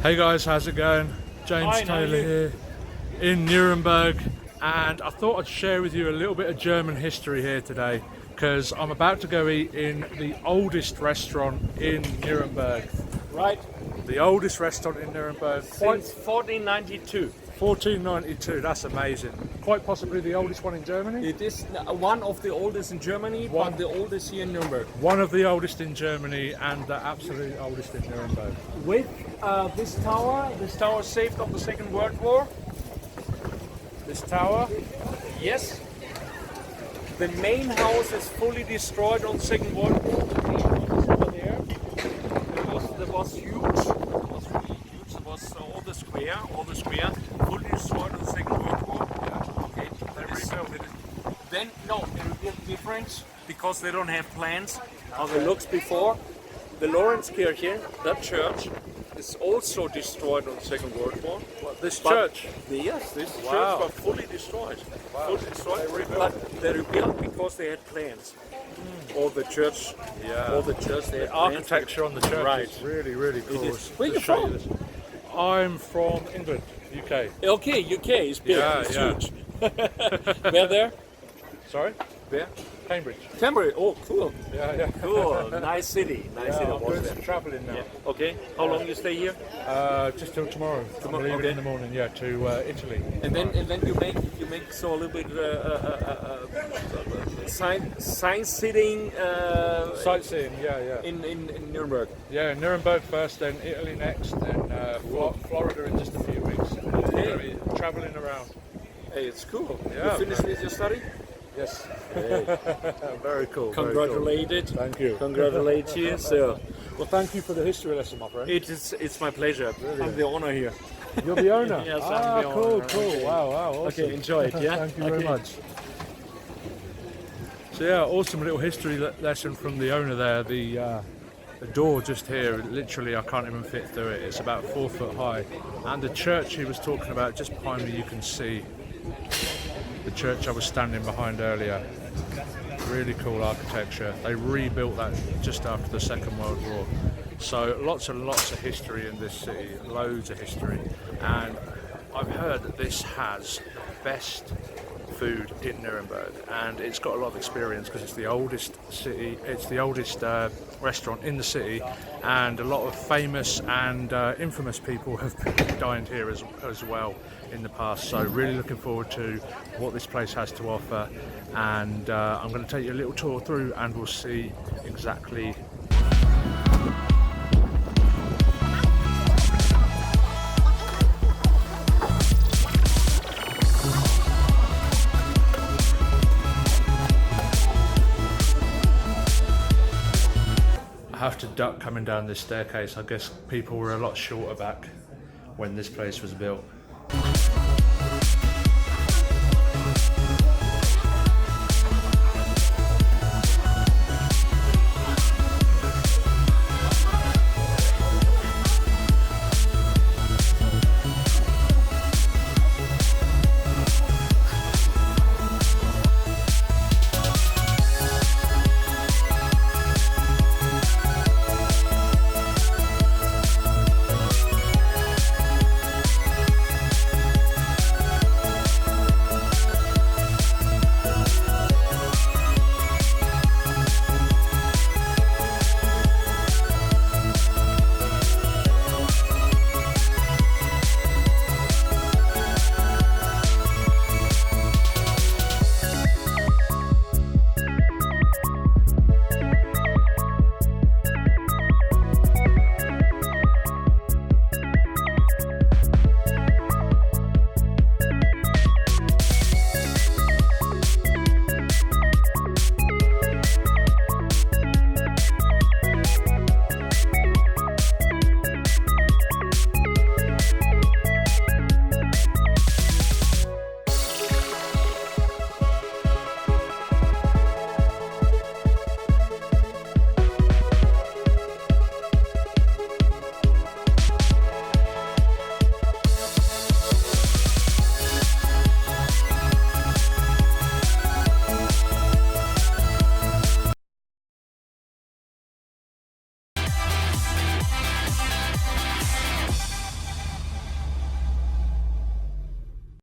Hey guys, how's it going? James Fine, how are Taylor you? here in Nuremberg, and I thought I'd share with you a little bit of German history here today because I'm about to go eat in the oldest restaurant in Nuremberg. Right, The oldest restaurant in Nuremberg, since 1492. 1492, that's amazing. Quite possibly the oldest one in Germany. It is one of the oldest in Germany, One. but the oldest here in Nuremberg. One of the oldest in Germany and the absolute oldest in Nuremberg. With this tower saved of the Second World War. This tower, Yes. The main house is fully destroyed on the Second World War. The main house is over there. It was huge. It was really huge. It was all the square, fully destroyed on the Second World War. Yeah. Okay. They rebuilt it. Then no, they rebuilt different because they don't have plans how it looks before. The Lawrence-Kirche, that church, is also destroyed on the Second World War. this But church. Yes, this Wow. church was fully destroyed. Fully destroyed. But they rebuilt because they had plans. All the church, all the church, they had The plans. architecture on the church Right. is really, really cool. is. Where To you show from? this. I'm from England, UK. Okay, UK is big. Yeah, it's yeah. huge. Where there? Sorry? Where? Cambridge. Cambridge. Oh, cool. Yeah, yeah. Cool. Nice city. Nice Yeah, city. I'm Was doing there. some travelling now. Yeah. Okay. How long you stay here? Just till tomorrow. Tomorrow, I'm leaving okay. in the morning, yeah, to Italy. And then you make so a little bit sign sitting Sightseeing, yeah, yeah. in Nuremberg. Yeah, Nuremberg first, then Italy next, then Florida in just a few weeks. Okay. Travelling around. Hey, it's cool. Yeah, You finished with your study? Yes. Hey, Very cool. very cool. congratulated. Thank you. Congratulate you. So Well, thank you for the history lesson, my friend. it's my pleasure. I'm the owner here. You're the owner? Yes, I'm the cool, owner. cool. Okay. Wow, awesome. Okay, enjoy it. Yeah. Thank you very Okay. much. So yeah, awesome little history lesson from the owner there. The door just here, literally I can't even fit through it. It's about 4 foot high. And the church he was talking about, just behind me you can see the church I was standing behind earlier. Really cool architecture. They rebuilt that just after the Second World War. So lots and lots of history in this city, loads of history. And I've heard that this has the best food in Nuremberg, and it's got a lot of experience because it's the oldest city, it's the oldest restaurant in the city, and a lot of famous and infamous people have dined here as well in the past. So really looking forward to what this place has to offer, and I'm going to take you a little tour through and we'll see exactly. I have to duck coming down this staircase. I guess people were a lot shorter back when this place was built.